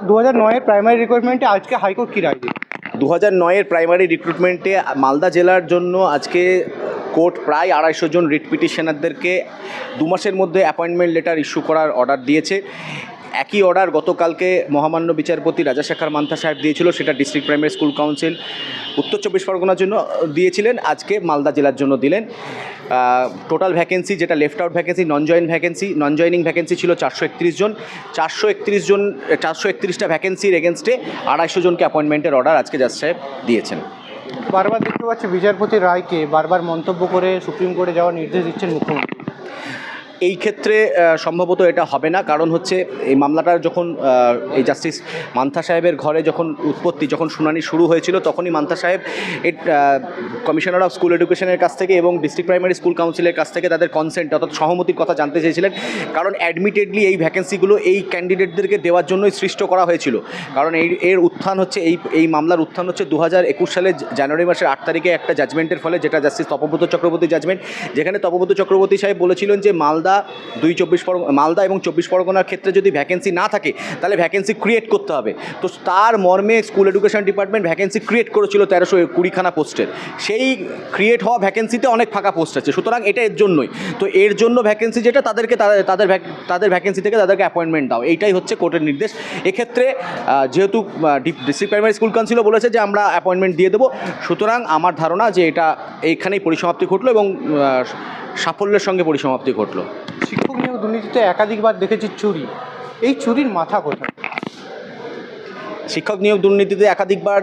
2009-এর primary রিক্রুটমেন্টে আজকে high court কী রায় দিল? 2009-এর primary রিক্রুটমেন্টে Malda জেলার জন্য আজকে কোর্ট প্রায় 250 জন রিট পিটিশনারদেরকে 2 মাসের মধ্যে অ্যাপয়েন্টমেন্ট লেটার ইস্যু করার অর্ডার দিয়েছে। একই অর্ডার গতকালকে মহামান্য বিচারপতি রাজাশেখর মান্থা সাহেব দিয়েছিল, সেটা ডিস্ট্রিক্ট প্রাইমারি স্কুল কাউন্সিল উত্তর 24 পরগনার জন্য দিয়েছিলেন, আজকে মালদা জেলার জন্য দিলেন। টোটাল ভ্যাকেন্সি, যেটা লেফট আউট ভ্যাকেন্সি, নন জয়েনিং ভ্যাকেন্সি ছিল 431 জন। 431টা ভ্যাকেন্সির এগেনস্টে 250 জনকে অ্যাপয়েন্টমেন্টের অর্ডার আজকে জাজ সাহেব দিয়েছেন। বারবার দেখতে পাচ্ছি বিচারপতির রায়কে বারবার মন্তব্য করে সুপ্রিম কোর্টে যাওয়ার নির্দেশ দিচ্ছেন মুখ্যমন্ত্রী। এই ক্ষেত্রে সম্ভবত এটা হবে না, কারণ হচ্ছে এই মামলাটার যখন এই জাস্টিস মান্থা সাহেবের ঘরে যখন শুনানি শুরু হয়েছিল, তখনই মান্থা সাহেব কমিশনার অফ স্কুল এডুকেশনের কাছ থেকে এবং ডিস্ট্রিক্ট প্রাইমারি স্কুল কাউন্সিলের কাছ থেকে তাদের কনসেন্ট অর্থাৎ সহমতির কথা জানতে চেয়েছিলেন। কারণ অ্যাডমিটেডলি এই ভ্যাকেন্সিগুলো এই ক্যান্ডিডেটদেরকে দেওয়ার জন্যই সৃষ্ট করা হয়েছিল। কারণ এর উত্থান হচ্ছে এই মামলার উত্থান হচ্ছে 2021 সালের জানুয়ারি মাসের 8 তারিখে একটা জাজমেন্টের ফলে, যেটা জাস্টিস তপব্রত চক্রবর্তী জাজমেন্ট, যেখানে তপব্রত চক্রবর্তী সাহেব বলেছিলেন যে মালদা এবং 24 পরগনার ক্ষেত্রে যদি ভ্যাকেন্সি না থাকে তাহলে ভ্যাকেন্সি ক্রিয়েট করতে হবে। তো তার মর্মে school education department vacancy create করেছিল 1320খানা পোস্টের। সেই ক্রিয়েট হওয়া ভ্যাকেন্সিতে অনেক ফাঁকা পোস্ট আছে, সুতরাং এটা এর জন্যই। তো এর জন্য ভ্যাকেন্সি যেটা তাদের ভ্যাকেন্সি থেকে তাদেরকে অ্যাপয়েন্টমেন্ট দাও, এইটাই হচ্ছে কোর্টের নির্দেশ। এক্ষেত্রে যেহেতু ডিস্ট্রিক্ট প্রাইমারি স্কুল কাউন্সিলও বলেছে যে আমরা অ্যাপয়েন্টমেন্ট দিয়ে দেবো, সুতরাং আমার ধারণা যে এটা এইখানেই পরিসমাপ্তি ঘটলো এবং সাফল্যের সঙ্গে পরিসমাপ্তি ঘটলো। শিক্ষক নিয়োগ দুর্নীতিতে একাধিকবার দেখেছি চুরি, এই চুরির মাথা কোথায়? শিক্ষক নিয়োগ দুর্নীতিতে একাধিকবার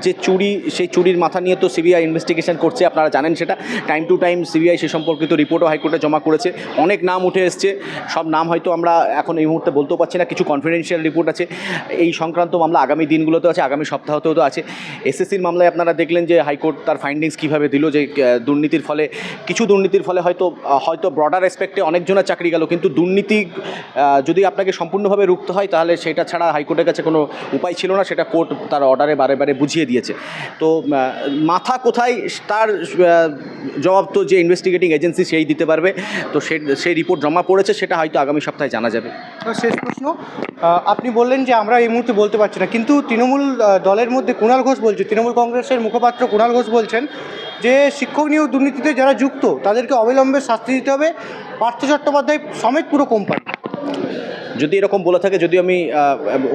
যে চুরি, সেই চুরির মাথা নিয়ে তো সিবিআই ইনভেস্টিগেশন করছে, আপনারা জানেন সেটা। টাইম টু টাইম সিবিআই সে সম্পর্কিত রিপোর্টও হাইকোর্টে জমা করেছে। অনেক নাম উঠে এসছে, সব নাম হয়তো আমরা এখন এই মুহূর্তে বলতেও পারছি না, কিছু কনফিডেন্সিয়াল রিপোর্ট আছে। এই সংক্রান্ত মামলা আগামী দিনগুলোতেও আছে, আগামী সপ্তাহতেও তো আছে। এসএসসির মামলায় আপনারা দেখলেন যে হাইকোর্ট তার ফাইন্ডিংস কীভাবে দিল, যে কিছু দুর্নীতির ফলে হয়তো ব্রডার রেসপেক্টে অনেকজনের চাকরি গেল, কিন্তু দুর্নীতি যদি আপনাকে সম্পূর্ণভাবে রুখতে হয় তাহলে সেটা ছাড়া হাইকোর্টের কাছে কোনো উপায় ছিল না, সেটা কোর্ট তার অর্ডারে বারে বুঝিয়ে দিয়েছে। তো মাথা কোথায় তার জবাব তো যে ইনভেস্টিগেটিং এজেন্সি সেই দিতে পারবে। তো সেই রিপোর্ট জমা পড়েছে, সেটা হয়তো আগামী সপ্তাহে জানা যাবে। শেষ প্রশ্ন, আপনি বললেন যে আমরা এই মুহূর্তে বলতে পারছি না, কিন্তু তৃণমূল দলের মধ্যে কুণাল ঘোষ বলছে, তৃণমূল কংগ্রেসের মুখপাত্র কুণাল ঘোষ বলছেন যে শিক্ষক নিয়োগ দুর্নীতিতে যারা যুক্ত তাদেরকে অবিলম্বে শাস্তি দিতে হবে, পার্থ চট্টোপাধ্যায় সমেত পুরো কোম্পানি। যদি এরকম বলে থাকে, যদিও আমি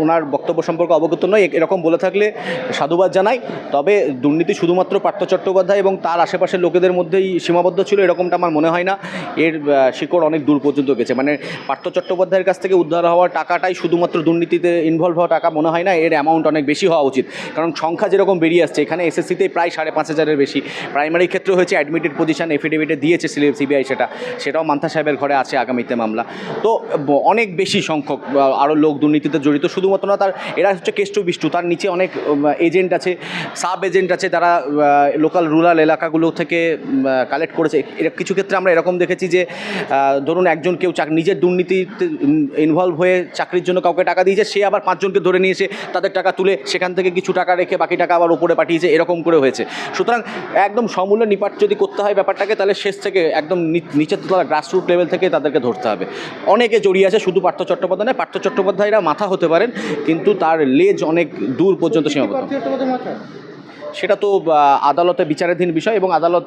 ওনার বক্তব্য সম্পর্কে অবগত নই, এরকম বলে থাকলে সাধুবাদ জানাই। তবে দুর্নীতি শুধুমাত্র পার্থ চট্টোপাধ্যায় এবং তার আশেপাশের লোকেদের মধ্যেই সীমাবদ্ধ ছিল এরকমটা আমার মনে হয় না। এর শিকড় অনেক দূর পর্যন্ত গেছে। মানে পার্থ চট্টোপাধ্যায়ের কাছ থেকে উদ্ধার হওয়ার টাকাটাই শুধুমাত্র দুর্নীতিতে ইনভলভ হওয়া টাকা মনে হয় না, এর অ্যামাউন্ট অনেক বেশি হওয়া উচিত। কারণ সংখ্যা যেরকম বেরিয়ে আসছে, এখানে এসএসসিতে প্রায় 5,500-এর বেশি, প্রাইমারি ক্ষেত্রে হয়েছে অ্যাডমিটেড পজিশন, এফিডেভিটে দিয়েছে সিবিআই, সেটাও মান্থা সাহেবের ঘরে আছে আগামীতে মামলা। তো অনেক বেশি সংখ্যক আরও লোক দুর্নীতিতে জড়িত, শুধুমাত্র না, এরা হচ্ছে কেষ্ট বিষ্টু, তার নিচে অনেক এজেন্ট আছে, সাব এজেন্ট আছে, যারা লোকাল রুরাল এলাকাগুলো থেকে কালেক্ট করেছে। কিছু ক্ষেত্রে আমরা এরকম দেখেছি যে ধরুন কেউ নিজের দুর্নীতিতে ইনভলভ হয়ে চাকরির জন্য কাউকে টাকা দিয়েছে, সে আবার 5 জনকে ধরে নিয়ে এসে তাদের টাকা তুলে সেখান থেকে কিছু টাকা রেখে বাকি টাকা আবার উপরে পাঠিয়েছে, এরকম করে হয়েছে। সুতরাং একদম সমূলে নিপাট যদি করতে হয় ব্যাপারটাকে, তাহলে শেষ থেকে একদম নিচের তলা গ্রাসরুট লেভেল থেকে তাদেরকে ধরতে হবে। অনেকে জড়িয়ে আছে, শুধু পার্থ চট্টোপাধ্যায় নয়, পার্থ চট্টোপাধ্যায়রা মাথা হতে পারেন, কিন্তু তার লেজ অনেক দূর পর্যন্ত সীমাবদ্ধ। সেটা তো আদালতে বিচারাধীন বিষয়, এবং আদালত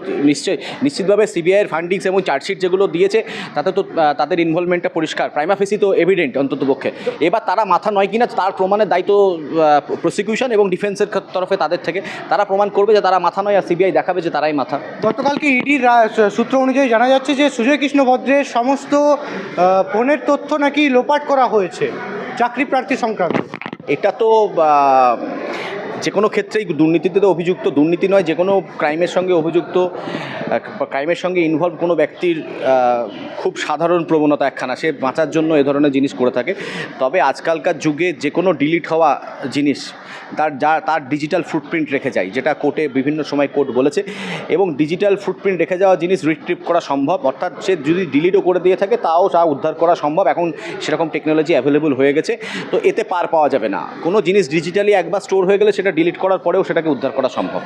নিশ্চিতভাবে সিবিআইয়ের ফান্ডিংস এবং চার্জশিট যেগুলো দিয়েছে তাতে তো তাদের ইনভলভমেন্টটা পরিষ্কার, প্রাইমা ফেসি তো এভিডেন্ট অন্ততপক্ষে। এবার তারা মাথা নয় কিনা তার প্রমাণের দায়িত্ব প্রসিকিউশন এবং ডিফেন্সের তরফে তাদের থেকে, তারা প্রমাণ করবে যে তারা মাথা নয়, আর সিবিআই দেখাবে যে তারাই মাথা। গতকালকে ইডির সূত্র অনুযায়ী জানা যাচ্ছে যে সুজয় কৃষ্ণ ভদ্রের সমস্ত ফোনের তথ্য নাকি লোপাট করা হয়েছে চাকরি প্রার্থী সংক্রান্ত। এটা তো যে কোনো ক্ষেত্রেই দুর্নীতিতে তো অভিযুক্ত, দুর্নীতি নয়, যে কোনো ক্রাইমের সঙ্গে অভিযুক্ত, ক্রাইমের সঙ্গে ইনভলভ কোনো ব্যক্তির খুব সাধারণ প্রবণতা একখানা, সে বাঁচার জন্য এ ধরনের জিনিস করে থাকে। তবে আজকালকার যুগে যে কোনো ডিলিট হওয়া জিনিস তার ডিজিটাল ফুটপ্রিন্ট রেখে যায়, যেটা কোর্টে বিভিন্ন সময় কোর্ট বলেছে, এবং ডিজিটাল ফুটপ্রিন্ট রেখে যাওয়া জিনিস রিট্রিভ করা সম্ভব, অর্থাৎ সে যদি ডিলিটও করে দিয়ে থাকে তাও উদ্ধার করা সম্ভব। এখন সেরকম টেকনোলজি অ্যাভেলেবল হয়ে গেছে, তো এতে পার পাওয়া যাবে না। কোনো জিনিস ডিজিটালি একবার স্টোর হয়ে গেলে সেটা ডিলিট করার পরেও সেটাকে উদ্ধার করা সম্ভব।